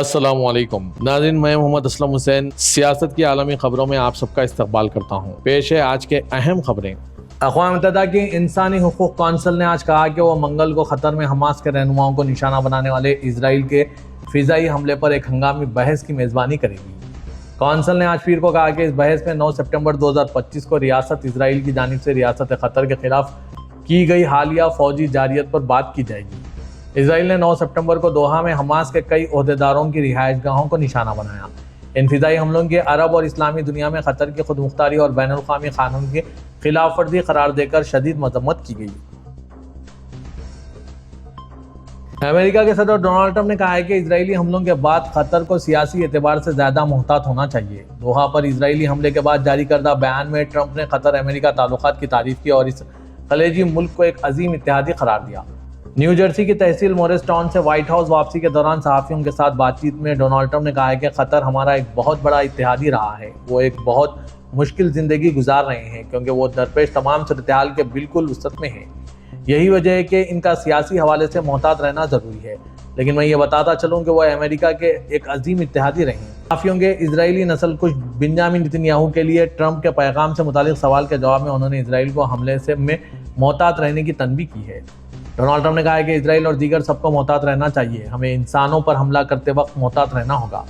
السلام علیکم ناظرین، میں محمد اسلم حسین سیاست کی عالمی خبروں میں آپ سب کا استقبال کرتا ہوں۔ پیش ہے آج کے اہم خبریں۔ اقوام متحدہ کی انسانی حقوق کونسل نے آج کہا کہ وہ منگل کو قطر میں حماس کے رہنماؤں کو نشانہ بنانے والے اسرائیل کے فضائی حملے پر ایک ہنگامی بحث کی میزبانی کرے گی۔ کونسل نے آج پیر کو کہا کہ اس بحث میں 9 سپٹمبر 2025 کو ریاست اسرائیل کی جانب سے ریاست قطر کے خلاف کی گئی حالیہ فوجی جارحیت پر بات کی جائے گی۔ اسرائیل نے 9 سپٹمبر کو دوحہ میں حماس کے کئی عہدیداروں کی رہائش گاہوں کو نشانہ بنایا۔ ان فضائی حملوں کی عرب اور اسلامی دنیا میں قطر کی خود مختاری اور بین الاقوامی قانون کی خلاف ورزی قرار دے کر شدید مذمت کی گئی۔ امریکہ کے صدر ڈونلڈ ٹرمپ نے کہا ہے کہ اسرائیلی حملوں کے بعد قطر کو سیاسی اعتبار سے زیادہ محتاط ہونا چاہیے۔ دوحہ پر اسرائیلی حملے کے بعد جاری کردہ بیان میں ٹرمپ نے قطر امریکہ تعلقات کی تعریف کی اور اس خلیجی ملک کو ایک عظیم اتحادی قرار دیا۔ نیو جرسی کی تحصیل مورس ٹاؤن سے وائٹ ہاؤس واپسی کے دوران صحافیوں کے ساتھ بات چیت میں ڈونلڈ ٹرمپ نے کہا ہے کہ قطر ہمارا ایک بہت بڑا اتحادی رہا ہے۔ وہ ایک بہت مشکل زندگی گزار رہے ہیں کیونکہ وہ درپیش تمام صورتحال کے بالکل وسط میں ہیں۔ یہی وجہ ہے کہ ان کا سیاسی حوالے سے محتاط رہنا ضروری ہے، لیکن میں یہ بتاتا چلوں کہ وہ امریکہ کے ایک عظیم اتحادی رہے ہیں۔ صحافیوں کے اسرائیلی نسل کش بنیامین نتنیاہو کے لیے ٹرمپ کے پیغام سے متعلق سوال کے جواب میں انہوں نے اسرائیل کو حملے سے میں محتاط رہنے کی تنبیہ کی ہے۔ ڈونلڈ ٹرمپ نے کہا ہے کہ اسرائیل اور دیگر سب کو محتاط رہنا چاہیے، ہمیں انسانوں پر حملہ کرتے وقت محتاط رہنا ہوگا۔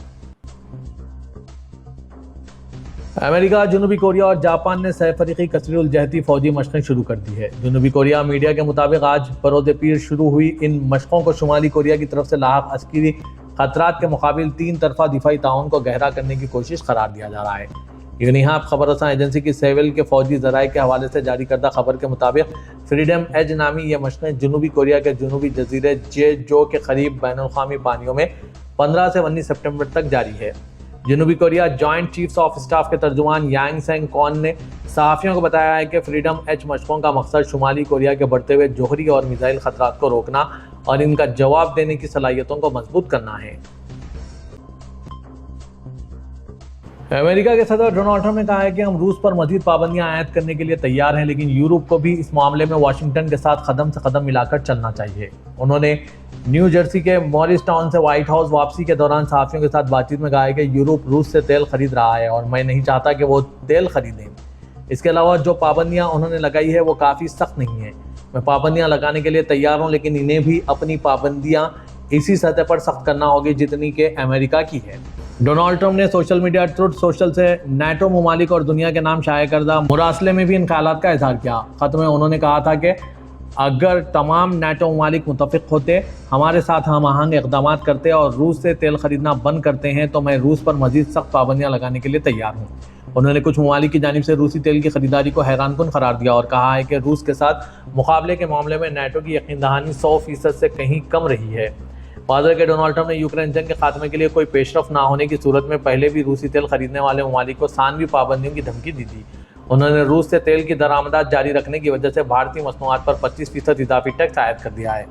امریکہ، جنوبی کوریا اور جاپان نے سہ فریقی کثیر الجہتی فوجی مشقیں شروع کر دی ہے۔ جنوبی کوریا میڈیا کے مطابق آج بروز پیر شروع ہوئی ان مشقوں کو شمالی کوریا کی طرف سے لاحق عسکری خطرات کے مقابل تین طرفہ دفاعی تعاون کو گہرا کرنے کی کوشش قرار دیا جا رہا ہے۔ یونیہاپ خبر رساں ایجنسی کی سیول کے فوجی ذرائع کے حوالے سے جاری کردہ خبر کے مطابق فریڈم ایج نامی یہ مشقیں جنوبی کوریا کے جنوبی جزیرے جےجو کے قریب بین الاقوامی پانیوں میں 15 سے 19 سپٹمبر تک جاری ہے۔ جنوبی Korea joint chiefs of staff کے ترجمان یانگ سینگ کون نے صحافیوں کو بتایا ہے کہ فریڈم ایج مشقوں کا مقصد شمالی کوریا کے بڑھتے ہوئے جوہری اور میزائل خطرات کو روکنا اور ان کا جواب دینے کی صلاحیتوں کو مضبوط کرنا ہے۔ امریکہ کے صدر ڈونلڈ ٹرمپ نے کہا ہے کہ ہم روس پر مزید پابندیاں عائد کرنے کے لیے تیار ہیں، لیکن یورپ کو بھی اس معاملے میں واشنگٹن کے ساتھ قدم سے قدم ملا کر چلنا چاہیے۔ انہوں نے نیو جرسی کے مورس ٹاؤن سے وائٹ ہاؤس واپسی کے دوران صحافیوں کے ساتھ بات چیت میں کہا ہے کہ یورپ روس سے تیل خرید رہا ہے اور میں نہیں چاہتا کہ وہ تیل خریدیں۔ اس کے علاوہ جو پابندیاں انہوں نے لگائی ہے وہ کافی سخت نہیں ہیں۔ میں پابندیاں لگانے کے لیے تیار ہوں، لیکن انہیں بھی اپنی پابندیاں اسی سطح پر سخت کرنا ہوگی جتنی کہ امریکہ کی ہے۔ ڈونلڈ ٹرمپ نے سوشل میڈیا ٹروتھ سوشل سے نیٹو ممالک اور دنیا کے نام شائع کردہ مراسلے میں بھی ان خیالات کا اظہار کیا۔ خط میں انہوں نے کہا تھا کہ اگر تمام نیٹو ممالک متفق ہوتے، ہمارے ساتھ ہم آہنگ اقدامات کرتے اور روس سے تیل خریدنا بند کرتے ہیں تو میں روس پر مزید سخت پابندیاں لگانے کے لیے تیار ہوں۔ انہوں نے کچھ ممالک کی جانب سے روسی تیل کی خریداری کو حیران کن قرار دیا اور کہا ہے کہ روس کے ساتھ مقابلے کے معاملے میں نیٹو کی یقین دہانی 100% سے کہیں کم رہی ہے۔ واضح کہ ڈونلڈ ٹرمپ نے یوکرین جنگ کے خاتمے کے لیے کوئی پیش رفت نہ ہونے کی صورت میں پہلے بھی روسی تیل خریدنے والے ممالک کو ثانوی پابندیوں کی دھمکی دی تھی۔ انہوں نے روس سے تیل کی درآمدات جاری رکھنے کی وجہ سے بھارتی مصنوعات پر 25% اضافی ٹیکس عائد کر دیا ہے۔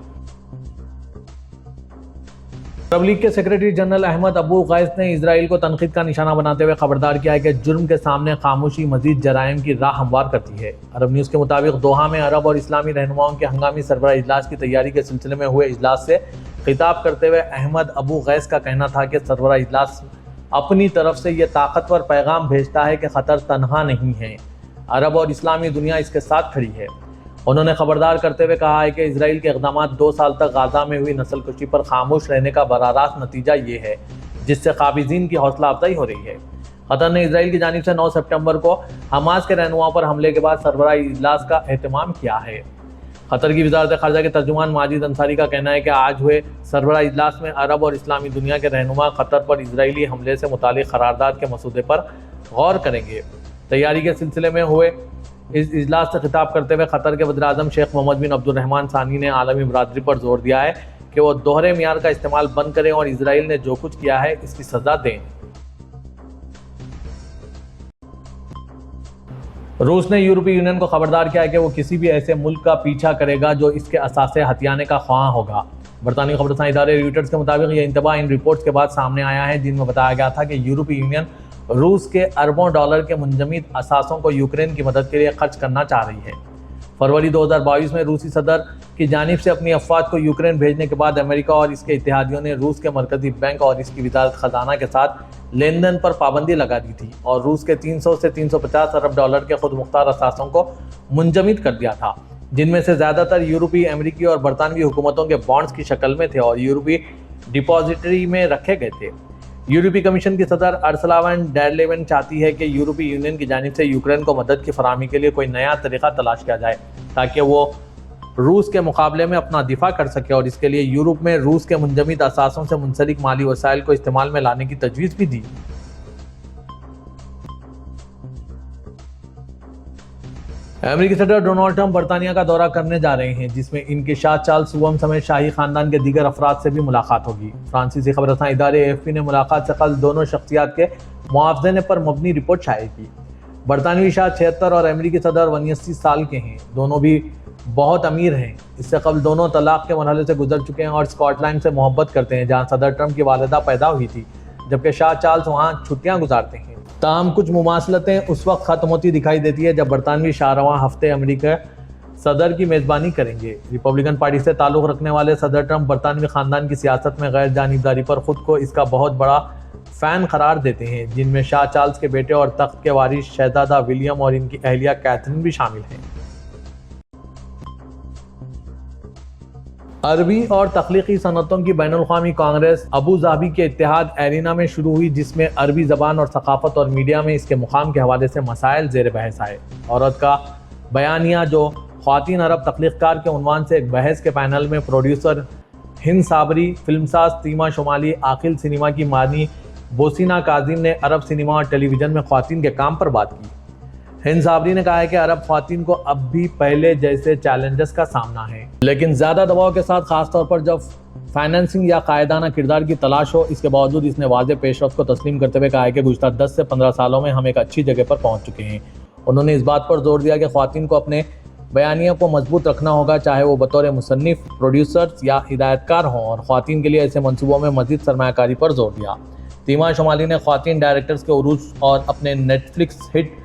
عرب لیگ کے سیکرٹری جنرل احمد ابو غیث نے اسرائیل کو تنقید کا نشانہ بناتے ہوئے خبردار کیا ہے کہ جرم کے سامنے خاموشی مزید جرائم کی راہ ہموار کرتی ہے۔ عرب نیوز کے مطابق دوحہ میں عرب اور اسلامی رہنماؤں کے ہنگامی سربراہ اجلاس کی تیاری کے سلسلے میں ہوئے اجلاس سے خطاب کرتے ہوئے احمد ابو غیث کا کہنا تھا کہ سربراہ اجلاس اپنی طرف سے یہ طاقتور پیغام بھیجتا ہے کہ خطر تنہا نہیں ہے، عرب اور اسلامی دنیا اس کے ساتھ کھڑی ہے۔ انہوں نے خبردار کرتے ہوئے کہا ہے کہ اسرائیل کے اقدامات 2 سال تک غزہ میں ہوئی نسل کشی پر خاموش رہنے کا براہ راست نتیجہ یہ ہے، جس سے قابضین کی حوصلہ افزائی ہو رہی ہے۔ قطر نے اسرائیل کی جانب سے 9 سپٹمبر کو حماس کے رہنماؤں پر حملے کے بعد سربراہ اجلاس کا اہتمام کیا ہے۔ قطر کی وزارت خارجہ کے ترجمان ماجد انصاری کا کہنا ہے کہ آج ہوئے سربراہ اجلاس میں عرب اور اسلامی دنیا کے رہنما قطر پر اسرائیلی حملے سے متعلق قرارداد کے مسودے پر غور کریں گے۔ تیاری کے سلسلے میں ہوئے اس اجلاس سے خطاب کرتے ہوئے قطر کے وزیر اعظم شیخ محمد بن عبد الرحمن ثانی نے عالمی برادری پر زور دیا ہے کہ وہ دوہرے معیار کا استعمال بند کریں اور اسرائیل نے جو کچھ کیا ہے اس کی سزا دیں۔ روس نے یورپی یونین کو خبردار کیا ہے کہ وہ کسی بھی ایسے ملک کا پیچھا کرے گا جو اس کے اثاثے ہتھیانے کا خواہاں ہوگا۔ برطانوی خبر رساں ادارے ریوٹرز کے مطابق یہ انتباہ ان رپورٹس کے بعد سامنے آیا ہے جن میں بتایا گیا تھا کہ یورپی یونین روس کے اربوں ڈالر کے منجمد اثاثوں کو یوکرین کی مدد کے لیے خرچ کرنا چاہ رہی ہے۔ फरवरी 2022 में रूसी सदर की जानिब से अपनी अफवाज को यूक्रेन भेजने के बाद अमेरिका और इसके इत्तेहादियों ने रूस के मरकजी बैंक और इसकी वजारत खजाना के साथ लेन देन पर पाबंदी लगा दी थी और रूस के 300 से 350 अरब डॉलर के खुद मुख्तार असासों को मुंजमद कर दिया था, जिनमें से ज़्यादातर यूरोपीय, अमेरिकी और बरतानवी हुकूमतों के बॉन्ड्स की शक्ल में थे और यूरोपीय डिपॉजिटरी में रखे गए थे। यूरोपीय कमीशन की सदर अर्सुला वॉन डर लेयन चाहती है कि यूरोपीय यूनियन की जानिब से यूक्रेन को मदद की फराहमी के लिए कोई नया तरीका तलाश किया जाए ताकि वो रूस के मुकाबले में अपना दिफा कर सके, और इसके लिए यूरोप में रूस के मुंजमद असासों से मुंसलिक माली वसाइल को इस्तेमाल में लाने की तजवीज़ भी दी। अमेरिकी सदर डोनाल्ड ट्रंप बरतानिया का दौरा करने जा रहे हैं, जिसमें इनके शाह चार्ल्स सुवम समेत शाही खानदान के दीगर अफराद से भी मुलाकात होगी। फ्रांसीसी खबरसां इदारे AFP ने मुलाकात से कल दोनों शख्सियात के मुआवजे पर मबनी रिपोर्ट शाये की। बरतानवी शाह 76 और अमेरिकी सदर 89 साल के हैं। दोनों भी बहुत अमीर हैं। इससे कबल दोनों तलाक के मरहले से गुजर चुके हैं और स्कॉटलैंड से मोहब्बत करते हैं, जहाँ सदर ट्रंप की वालिदा पैदा हुई थी, जबकि शाह चार्ल्स वहाँ छुट्टियाँ गुजारते हैं। ताहम कुछ मुमासलतें उस वक्त ख़त्म होती दिखाई देती है जब बरतानवी शाहरवां हफ्ते अमेरिका सदर की मेज़बानी करेंगे। रिपब्लिकन पार्टी से ताल्लुक़ रखने वाले सदर ट्रंप बरतानवी ख़ानदान की सियासत में गैर जानिबदारी पर ख़ुद को इसका बहुत बड़ा फ़ैन करार देते हैं, जिनमें शाह चार्ल्स के बेटे और तख्त के वारिस शहजादा विलियम और इनकी अहलिया कैथरीन भी शामिल हैं। अरबी और तख्लीकी सनतों की बैनुल-अक़वामी कांग्रेस अबू धाबी के इत्तेहाद एरिना में शुरू हुई, जिसमें अरबी ज़बान और सकाफ़त और मीडिया में इसके मुकाम के हवाले से मसाइल ज़ेर बहस आए। औरत का बयानिया जो ख़वातीन अरब तख्लीक़कार के उन्वान से एक बहस के पैनल में प्रोड्यूसर हिंद साबरी, फिल्मसाज सीमा शुमाली, आखिल सिनेमा की मानी बोसीना काजिम ने अरब सिनेमा और टेलीविज़न में ख़वातीन के काम पर बात की। हिंद साबरी ने कहा है कि अरब ख़वातीन को अब भी पहले जैसे चैलेंजेस का सामना है, लेकिन ज़्यादा दबाव के साथ, ख़ासतौर पर जब फाइनेंसिंग या कायदाना किरदार की तलाश हो। इसके बावजूद इसने वाज़ेह पेशरफ्त को तस्लीम करते हुए कहा है कि गुज़श्ता 10 से 15 सालों में हम एक अच्छी जगह पर पहुँच चुके हैं। उन्होंने इस बात पर जोर दिया कि ख़वातीन को अपने बयानिया को मजबूत रखना होगा, चाहे वो बतौर मुसन्निफ़, प्रोड्यूसर्स या हिदायतकार हों, और ख़वातीन के लिए ऐसे मनसूबों में मज़ीद सरमायाकारी पर जोर दिया। सीमा शुमाली ने ख़वातीन डायरेक्टर्स के उरूज और अपने Netflix hit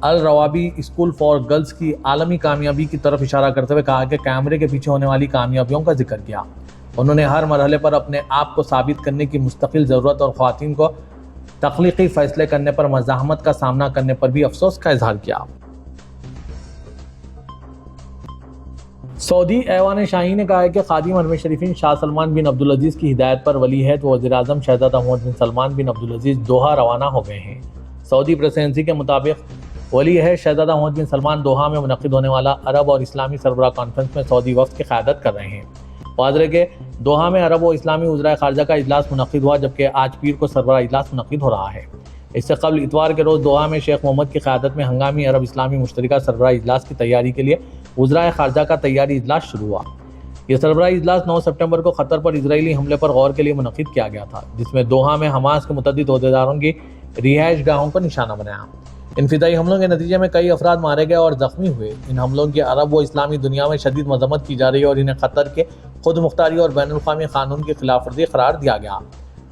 Al Rawabi School for Girls की आलमी कामयाबी की तरफ इशारा करते हुए कहा कि कैमरे के पीछे होने वाली कामयाबियों का जिक्र किया। उन्होंने हर मरहले पर अपने आप को साबित करने की मुस्तकिल ज़रूरत और ख़वातीन को तख्लीक़ी फ़ैसले करने पर मज़ाहमत का सामना करने पर भी अफसोस का इजहार किया। सऊदी ऐवान शाही ने कहा है कि खादिम हरम शरीफीन शाह सलमान बिन अब्दुल अजीज़ की हिदायत पर वली है तो वज़ीर आज़म शहजादा मोहम्मद बिन सलमान बिन अब्दुल अजीज़ दोहा रवाना हो गए हैं। सऊदी प्रेस एजेंसी के मुताबिक वली है शहजादा मोहम्मद बिन सलमान दोहा में मुनक़िद होने वाला अरब और इस्लामी सरबराह कॉन्फ्रेंस में सऊदी वफ़द की क़यादत कर रहे हैं। वाज़ेह के दोहा में अरब और इस्लामी वज़राए ख़ारजा का इजलास मुनक़िद हुआ, जबकि आज पीर को सरबराह इजलास मुनक़िद हो रहा है। इससे कबल इतवार के रोज़ दोहा में शेख मोहम्मद की क़यादत में हंगामी अरब इस्लामी मुश्तरका सरबराह इजलास की तैयारी के लिए वज़राए ख़ारजा का तैयारी इजलास शुरू हुआ। यह सरबराह इजलास 9 सितंबर को क़तर पर इजरायली हमले पर गौर के लिए मुनक़िद किया गया था, जिसमें दोहा में हमास के मुतअद्दिद ओहदेदारों की रिहाइश गाहों को निशाना बनाया। इन फ़िदाई हमलों के नतीजे में कई अफराद मारे गए और ज़ख्मी हुए। इन हमलों की अरब व इस्लामी दुनिया में शदीद मज़म्मत की जा रही है और इन्हें क़तर के खुद मुख्तारी और बैनुल-अक़वामी क़ानून की खिलाफवर्जी करार दिया गया।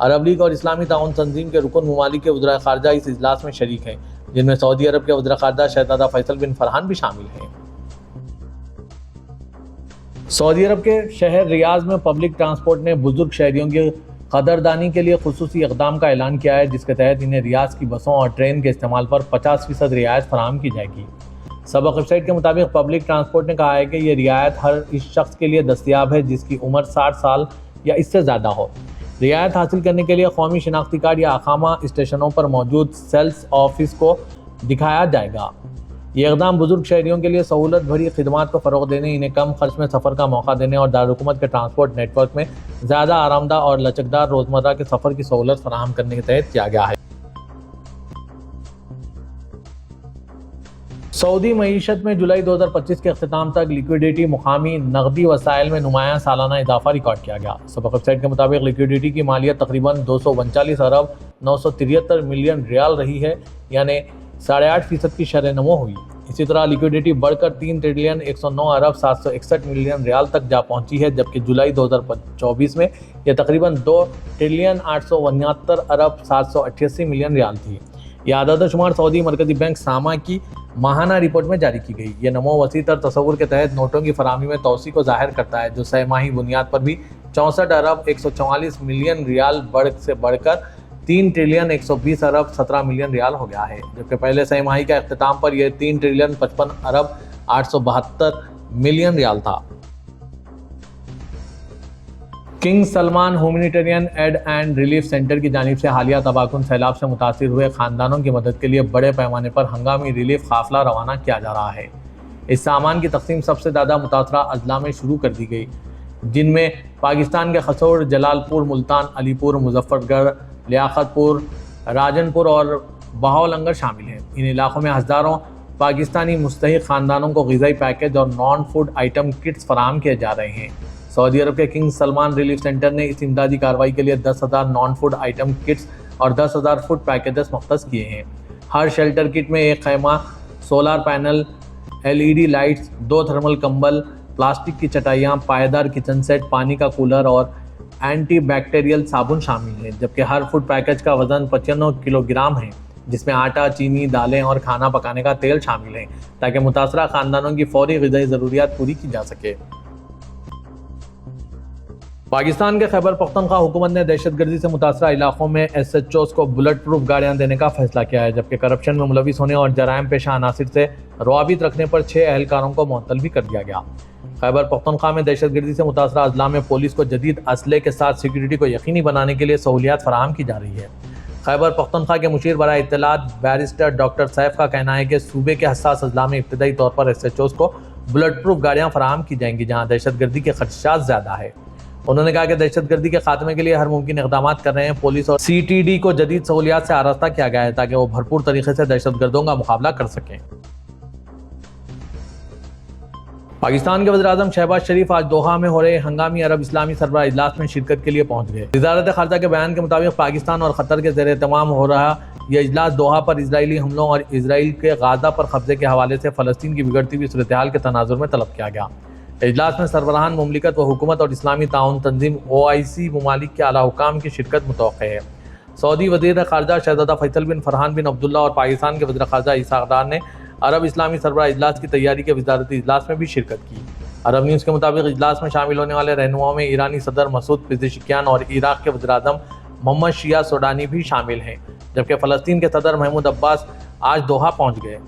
अरब लीग और इस्लामी ताउन तंजीम के रुकन ममालिक के वज़राए ख़ारजा इस इजलास में शरीक हैं, जिनमें सऊदी अरब के वज़ीर ख़ारजा शहजादा फैसल बिन फरहान भी शामिल हैं। सऊदी अरब के शहर रियाज में पब्लिक ट्रांसपोर्ट ने बुजुर्ग शहरियों की कदरदानी के लिए खुसूसी इक़दाम का ऐलान किया है, जिसके तहत इन्हें रियाज की बसों और ट्रेन के इस्तेमाल पर 50% रियायत फराहम की जाएगी। सबक वेबसाइट के मुताबिक पब्लिक ट्रांसपोर्ट ने कहा है कि ये रियायत हर इस शख्स के लिए दस्तयाब है जिसकी उम्र 60 साल या इससे ज़्यादा हो। रियायत हासिल करने के लिए कौमी शनाख्ती कार्ड या अकामा स्टेशनों पर मौजूद सेल्स ऑफिस को दिखाया जाएगा। ये इक़दाम बुजुर्ग शहरियों के लिए सहूलत भरी खिदमात को फ़रोग़ देने, इन्हें कम खर्च में सफ़र का मौका देने और दारुल-हुकूमत के ट्रांसपोर्ट नेटवर्क में ज़्यादा आरामदा और लचकदार रोज़मर्रा के सफ़र की सहूलत फराहम करने के तहत किया गया है। सऊदी मईशत में जुलाई 2025 के अख्तिताम तक लिक्विडिटी मुकामी नकदी वसाइल में नुमायां सालाना इजाफा रिकॉर्ड किया गया। सबक वेबसाइट के मुताबिक लिक्विडिटी की मालियत तकरीबन 239 अरब 973 मिलियन रियाल रही है, यानी 8.5% की शरह नमो हुई। इसी तरह लिक्विडिटी बढ़कर 3 ट्रिलियन 109 अरब 761 मिलियन रियाल तक जा पहुंची है, जबकि जुलाई 2024 में यह तकरीबन 2 ट्रिलियन 869 अरब 788 मिलियन रियाल थी। यह आदाद शुमार सऊदी मरकजी बैंक सामा की माहाना रिपोर्ट में जारी की गई। ये नमो वसी तर तस्वुर के तहत नोटों की फराहमी में तोसी को जाहिर करता है, जो सह माही बुनियाद पर भी 64 अरब 144 मिलियन रियाल से बढ़कर 3 ट्रिलियन 120 अरब 17 मिलियन रियाल हो गया है, जबकि पहले सह माही के अख्तिताम पर यह 3 ट्रिलियन 55 अरब 872 मिलियन रियाल था। King Salman humanitarian add and relief centre की जानिब से हालिया तबाहकुन सैलाब से मुतासिर हुए खानदानों की मदद के लिए बड़े पैमाने पर हंगामी रिलीफ काफिला रवाना किया जा रहा है। इस सामान की तकसीम सबसे ज़्यादा मुतासरा अजला में शुरू कर दी गई, जिनमें पाकिस्तान के खसोड़, जलालपुर, मुल्तान, अलीपुर, मुजफ्फरगढ़, लियाकतपुर, राजनपुर और बहावलंगर शामिल हैं। इन इलाकों में हज़ारों पाकिस्तानी मुस्तहिक ख़ानदानों को ग़िज़ाई पैकेज और नॉन फूड आइटम किट्स फराहम किए जा रहे हैं। सऊदी अरब के किंग सलमान रिलीफ सेंटर ने इस इमदादी कार्रवाई के लिए 10,000 नॉन फूड आइटम किट्स और 10,000 फूड पैकेजेस मुख्तस किए हैं। हर शेल्टर किट में एक खैमा, solar panel, LED lights, 2 thermal कंबल, प्लास्टिक की चटाइयाँ, पायदार किचन सेट, पानी का कूलर और एंटी बैक्टीरियल साबुन शामिल हैं, जबकि हर फूड पैकेज का वजन 95 किलोग्राम है, जिसमें आटा, चीनी, दालें और खाना पकाने का तेल शामिल हैं, ताकि मुतासरा खानदानों की फौरी ग़िज़ाई ज़रूरियात पूरी की जा सके। पाकिस्तान के खैबर पख्तूनख्वा हुकूमत ने दहशतगर्दी से मुतासरा इलाकों में SHOs को बुलेट प्रूफ गाड़ियाँ देने का फैसला किया है, जबकि करप्शन में मुलविस होने और जराइम पेशा अनासिर से रवाबित रखने पर 6 अहलकारों को मुअत्तल भी कर दिया गया। खैबर पख्तूनख्वा में दहशतगर्दी से मुतासरा अजला में पुलिस को जदीद असले के साथ सिक्योरिटी को यकीनी बनाने के लिए सहूलियात फराहम की जा रही है। खैबर पख्तूनख्वा के मुशीर बराए इत्तलात बैरिस्टर डॉक्टर सैफ का कहना है कि सूबे के हसास अजला में इब्तदाई तौर पर SHOs को बुलेट प्रूफ गाड़ियाँ फराहम की जाएंगी, जहाँ दहशतगर्दी के खदशात ज़्यादा है। उन्होंने कहा कि दहशतगर्दी के खात्मे के लिए हर मुमकिन इक़दाम कर रहे हैं। पुलिस और CTD को जदीद सहूलियात से आरास्ता किया गया है, ताकि वो भरपूर तरीके से दहशतगर्दों का मुकाबला कर सकें। पाकिस्तान के वज़ीर-ए-आज़म शहबाज शरीफ आज दोहा में हो रहे हंगामी अरब इस्लामी सरबराह इजलास में शिरकत के लिए पहुंच गए। वज़ारत ख़ारजा के बयान के मुताबिक पाकिस्तान और क़तर के ज़ेर एहतमाम हो रहा यह इजलास दोहा पर इजरायली हमलों और इसराइल के गाज़ा पर कब्जे के हवाले से फ़लस्तीन की बिगड़ती हुई सूरत-ए-हाल के तनाज़ुर में तलब किया गया। इजलास में सरबराहान मुमलिकत व हुकूमत और इस्लामी ताउन तंजीम OIC ममालिक के आला हुकाम की शिरकत मुतवक्किअ है। सऊदी वज़ीर ख़ारजा शहज़ादा फैसल बिन फरहान बिन अब्दुल्ला और पाकिस्तान के वज़ीर ख़ारजा ईसा अक़दार ने अरब इस्लामी सरबराह इजलास की तैयारी के वज़ारती इजलास में भी शिरकत की। अरब न्यूज़ के मुताबिक इजलास में शामिल होने वाले रहनुमाओं में ईरानी सदर मसूद पेज़ेशकियान और इराक़ के वज़ीर-ए-आज़म मोहम्मद शिया सोडानी भी शामिल हैं, जबकि फ़लस्तीन के सदर महमूद अब्बास आज दोहा पहुँच गए।